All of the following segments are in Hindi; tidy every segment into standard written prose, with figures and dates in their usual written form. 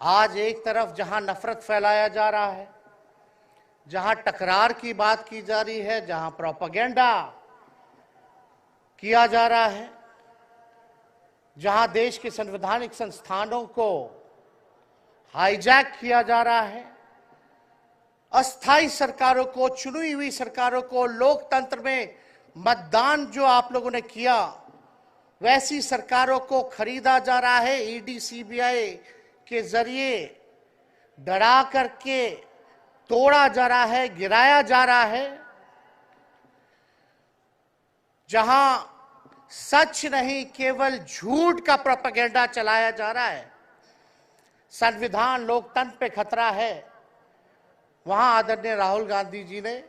आज एक तरफ जहां नफरत फैलाया जा रहा है, जहां टकरार की बात की जा रही है, जहां प्रोपेगेंडा किया जा रहा है, जहां देश के संवैधानिक संस्थानों को हाईजैक किया जा रहा है, अस्थाई सरकारों को, चुनी हुई सरकारों को, लोकतंत्र में मतदान जो आप लोगों ने किया वैसी सरकारों को खरीदा जा रहा है, ईडी सीबीआई के जरिए डरा करके तोड़ा जा रहा है, गिराया जा रहा है। जहां सच नहीं केवल झूठ का प्रोपेगेंडा चलाया जा रहा है, संविधान लोकतंत्र पे खतरा है, वहां आदरणीय राहुल गांधी जी ने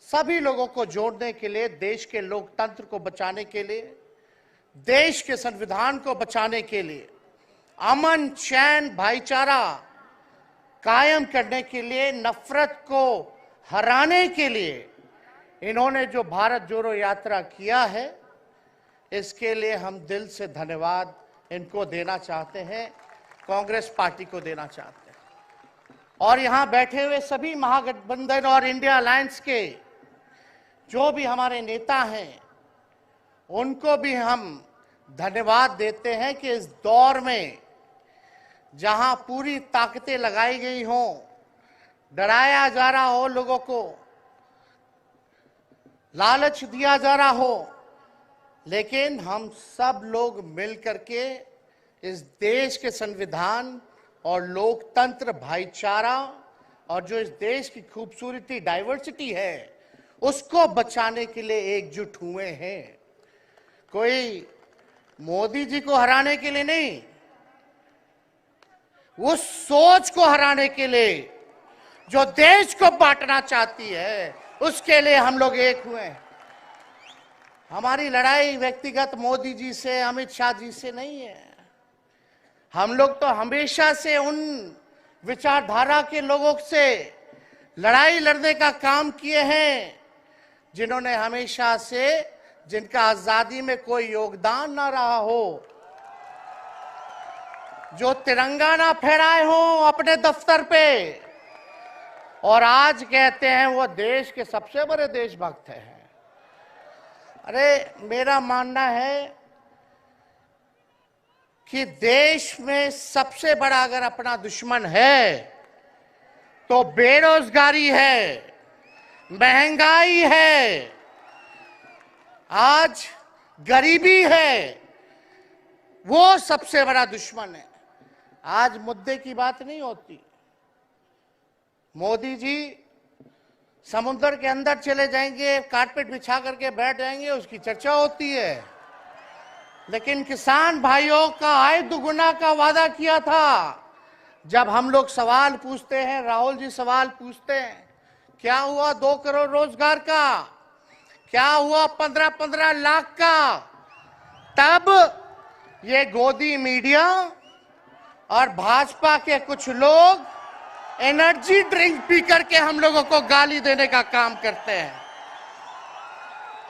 सभी लोगों को जोड़ने के लिए, देश के लोकतंत्र को बचाने के लिए, देश के संविधान को बचाने के लिए, अमन चैन भाईचारा कायम करने के लिए, नफरत को हराने के लिए इन्होंने जो भारत जोड़ो यात्रा किया है, इसके लिए हम दिल से धन्यवाद इनको देना चाहते हैं, कांग्रेस पार्टी को देना चाहते हैं। और यहां बैठे हुए सभी महागठबंधन और इंडिया अलायंस के जो भी हमारे नेता हैं, उनको भी हम धन्यवाद देते हैं कि इस दौर में जहां पूरी ताकतें लगाई गई हों, डराया जा रहा हो, लोगों को लालच दिया जा रहा हो, लेकिन हम सब लोग मिलकर के इस देश के संविधान और लोकतंत्र, भाईचारा और जो इस देश की खूबसूरती, डाइवर्सिटी है, उसको बचाने के लिए एकजुट हुए हैं। कोई मोदी जी को हराने के लिए नहीं, उस सोच को हराने के लिए जो देश को बांटना चाहती है, उसके लिए हम लोग एक हुए हैं। हमारी लड़ाई व्यक्तिगत मोदी जी से, अमित शाह जी से नहीं है। हम लोग तो हमेशा से उन विचारधारा के लोगों से लड़ाई लड़ने का काम किए हैं जिन्होंने हमेशा से, जिनका आजादी में कोई योगदान ना रहा हो, जो तिरंगा ना फहराए हो अपने दफ्तर पे, और आज कहते हैं वो देश के सबसे बड़े देशभक्त हैं। अरे मेरा मानना है कि देश में सबसे बड़ा अगर अपना दुश्मन है तो बेरोजगारी है, महंगाई है, आज गरीबी है, वो सबसे बड़ा दुश्मन है। आज मुद्दे की बात नहीं होती। मोदी जी समुद्र के अंदर चले जाएंगे, कारपेट बिछा करके बैठ जाएंगे, उसकी चर्चा होती है। लेकिन किसान भाइयों का आय दुगुना का वादा किया था। जब हम लोग सवाल पूछते हैं, राहुल जी सवाल पूछते हैं, क्या हुआ 2 करोड़ रोजगार का, क्या हुआ 15-15 लाख का, तब ये गोदी मीडिया और भाजपा के कुछ लोग एनर्जी ड्रिंक पी करके हम लोगों को गाली देने का काम करते हैं।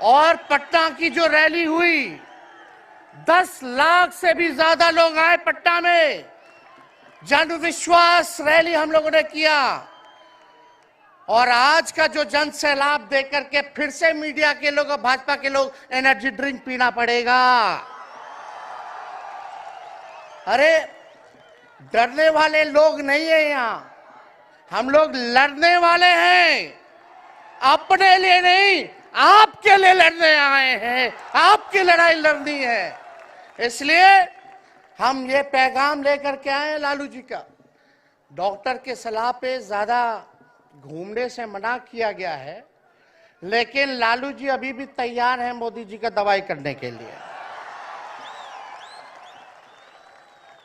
और पटना की जो रैली हुई, 10 लाख से भी ज्यादा लोग आए पटना में, जन विश्वास रैली हम लोगों ने किया। और आज का जो जन सैलाब देकर के फिर से मीडिया के लोग और भाजपा के लोग एनर्जी ड्रिंक पीना पड़ेगा। अरे डरने वाले लोग नहीं है यहाँ, हम लोग लड़ने वाले हैं, अपने लिए नहीं, आपके लिए लड़ने आए हैं, आपकी लड़ाई लड़नी है। इसलिए हम ये पैगाम लेकर के आए हैं लालू जी का। डॉक्टर के सलाह पे ज्यादा घूमने से मना किया गया है, लेकिन लालू जी अभी भी तैयार हैं मोदी जी का दवाई करने के लिए।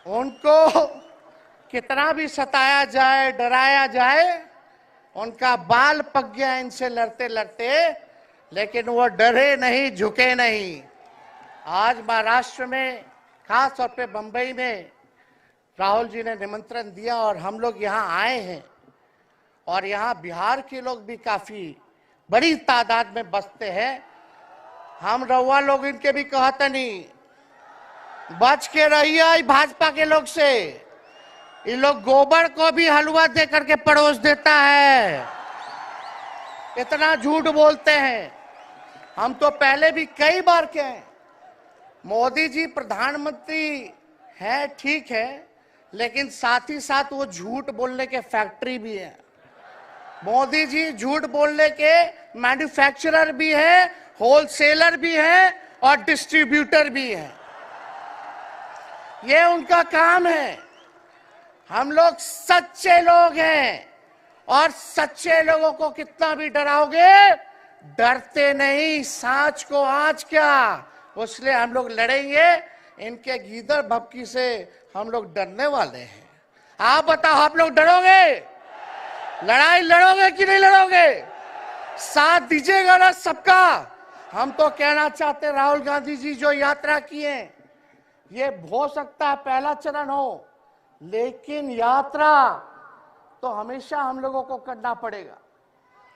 उनको कितना भी सताया जाए, डराया जाए, उनका बाल पक गया इनसे लड़ते लड़ते, लेकिन वो डरे नहीं, झुके नहीं। आज महाराष्ट्र में, खास तौर पे बंबई में राहुल जी ने निमंत्रण दिया और हम लोग यहाँ आए हैं। और यहाँ बिहार के लोग भी काफी बड़ी तादाद में बसते हैं। हम रउआ लोग इनके भी कहते नहीं, बच के रहिए भाजपा के लोग से। ये लोग गोबर को भी हलवा दे करके परोस देता है। इतना झूठ बोलते हैं। हम तो पहले भी कई बार कहे, मोदी जी प्रधानमंत्री है ठीक है, लेकिन साथ ही साथ वो झूठ बोलने के फैक्ट्री भी है। मोदी जी झूठ बोलने के मैन्युफैक्चरर भी है, होलसेलर भी है और डिस्ट्रीब्यूटर भी है। ये उनका काम है। हम लोग सच्चे लोग हैं और सच्चे लोगों को कितना भी डराओगे, डरते नहीं। सांच को आज क्या, इसलिए हम लोग लड़ेंगे। इनके गीदड़ भपकी से हम लोग डरने वाले हैं। आप बताओ, आप लोग डरोगे? लड़ाई लड़ोगे कि नहीं लड़ोगे? साथ दीजिएगा ना सबका? हम तो कहना चाहते, राहुल गांधी जी जो यात्रा किए, ये हो सकता है पहला चरण हो, लेकिन यात्रा तो हमेशा हम लोगों को करना पड़ेगा।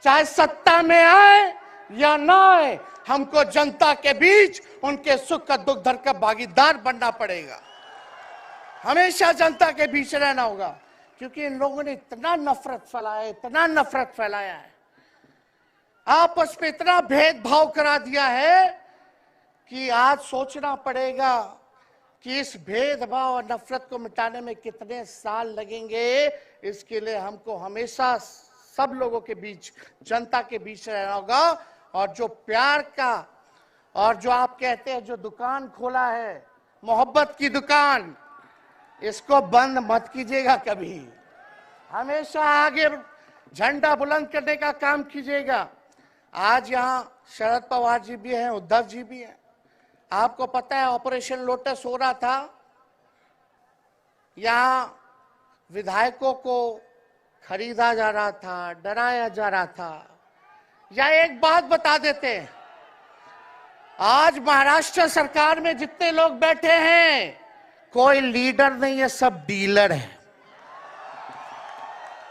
चाहे सत्ता में आए या ना आए, हमको जनता के बीच उनके सुख का दुख दर्द का भागीदार बनना पड़ेगा। हमेशा जनता के बीच रहना होगा, क्योंकि इन लोगों ने इतना नफरत फैलाया, इतना नफरत फैलाया है, आपस में इतना भेदभाव करा दिया है कि आज सोचना पड़ेगा कि इस भेदभाव और नफरत को मिटाने में कितने साल लगेंगे। इसके लिए हमको हमेशा सब लोगों के बीच, जनता के बीच रहना होगा। और जो प्यार का, और जो आप कहते हैं जो दुकान खोला है, मोहब्बत की दुकान, इसको बंद मत कीजिएगा कभी। हमेशा आगे झंडा बुलंद करने का काम कीजिएगा। आज यहाँ शरद पवार जी भी हैं, उद्धव जी भी हैं। आपको पता है ऑपरेशन लोटस हो रहा था, यहाँ विधायकों को खरीदा जा रहा था, डराया जा रहा था। या एक बात बता देते हैं, आज महाराष्ट्र सरकार में जितने लोग बैठे हैं, कोई लीडर नहीं है, सब डीलर है।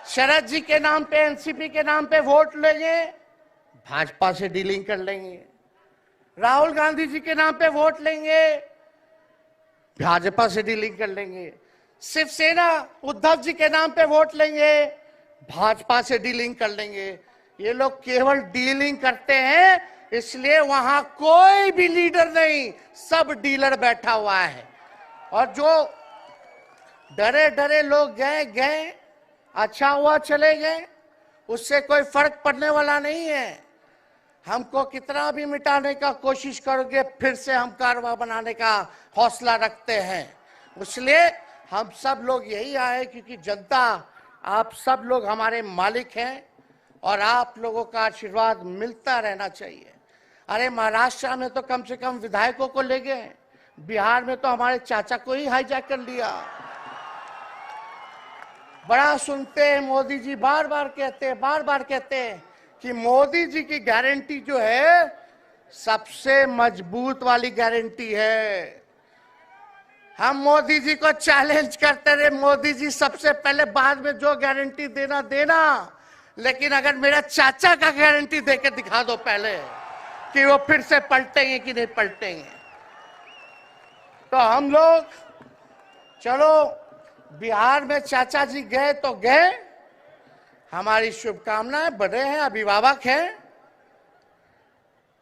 शरद जी के नाम पे, एनसीपी के नाम पे वोट लेंगे, भाजपा से डीलिंग कर लेंगे। राहुल गांधी जी के नाम पे वोट लेंगे, भाजपा से डीलिंग कर लेंगे। शिवसेना उद्धव जी के नाम पे वोट लेंगे, भाजपा से डीलिंग कर लेंगे। ये लोग केवल डीलिंग करते हैं, इसलिए वहां कोई भी लीडर नहीं, सब डीलर बैठा हुआ है। और जो डरे डरे लोग गए, अच्छा हुआ चले गए, उससे कोई फर्क पड़ने वाला नहीं है। हमको कितना भी मिटाने का कोशिश करोगे, फिर से हम कारवा बनाने का हौसला रखते हैं। इसलिए हम सब लोग यही आए, क्योंकि जनता, आप सब लोग हमारे मालिक हैं और आप लोगों का आशीर्वाद मिलता रहना चाहिए। अरे महाराष्ट्र में तो कम से कम विधायकों को ले गए, बिहार में तो हमारे चाचा को ही हाईजैक कर लिया। बड़ा सुनते हैं, मोदी जी बार बार कहते हैं कि मोदी जी की गारंटी जो है सबसे मजबूत वाली गारंटी है। हम मोदी जी को चैलेंज करते रहे, मोदी जी सबसे पहले, बाद में जो गारंटी देना, लेकिन अगर मेरा चाचा का गारंटी देके दिखा दो पहले कि वो फिर से पलटेंगे कि नहीं पलटेंगे। तो हम लोग, चलो बिहार में चाचा जी गए तो गए, हमारी शुभकामनाएं, बड़े हैं, अभिभावक हैं,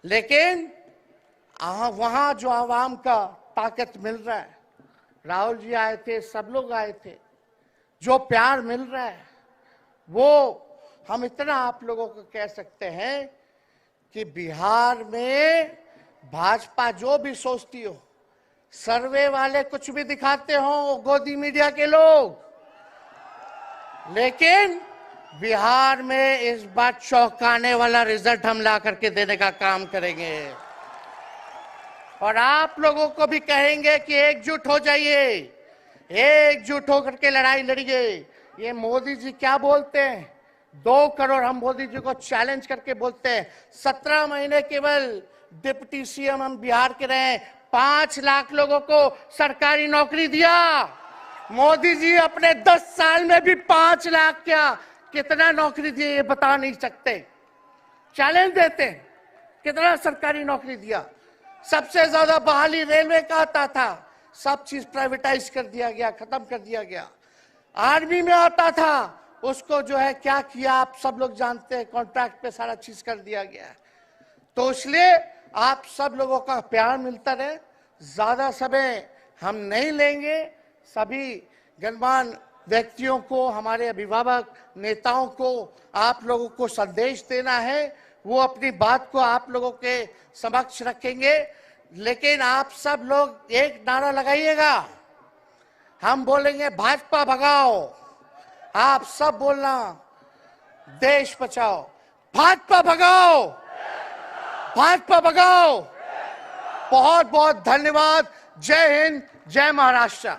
लेकिन वहां जो आवाम का ताकत मिल रहा है, राहुल जी आए थे, सब लोग आए थे, जो प्यार मिल रहा है, वो हम इतना आप लोगों को कह सकते हैं कि बिहार में भाजपा जो भी सोचती हो, सर्वे वाले कुछ भी दिखाते हो, गोदी मीडिया के लोग, लेकिन बिहार में इस बार चौंकाने वाला रिजल्ट हम ला करके देने का काम करेंगे। और आप लोगों को भी कहेंगे कि एकजुट हो जाइए, एकजुट होकर के लड़ाई लड़िए। ये मोदी जी क्या बोलते हैं, 2 करोड़, हम मोदी जी को चैलेंज करके बोलते हैं, 17 महीने केवल डिप्टी सीएम हम बिहार के रहे, 5 लाख लोगों को सरकारी नौकरी दिया। मोदी जी अपने 10 साल में भी 5 लाख क्या, कितना नौकरी दिए ये बता नहीं सकते। चैलेंज देते हैं, कितना सरकारी नौकरी दिया। सबसे ज्यादा बहाली रेलवे का आता था, सब चीज प्राइवेटाइज कर दिया गया, खत्म कर दिया गया। आर्मी में आता था, उसको जो है क्या किया आप सब लोग जानते हैं, कॉन्ट्रैक्ट पे सारा चीज कर दिया गया है। तो इसलिए आप सब लोगों का प्यार मिलता रहे। ज्यादा समय हम नहीं लेंगे। सभी गणमान्य व्यक्तियों को, हमारे अभिभावक नेताओं को आप लोगों को संदेश देना है, वो अपनी बात को आप लोगों के समक्ष रखेंगे। लेकिन आप सब लोग एक नारा लगाइएगा, हम बोलेंगे भाजपा भगाओ, आप सब बोलना देश बचाओ। भाजपा भगाओ, भाजपा भगाओ। बहुत बहुत धन्यवाद। जय हिंद, जय महाराष्ट्र।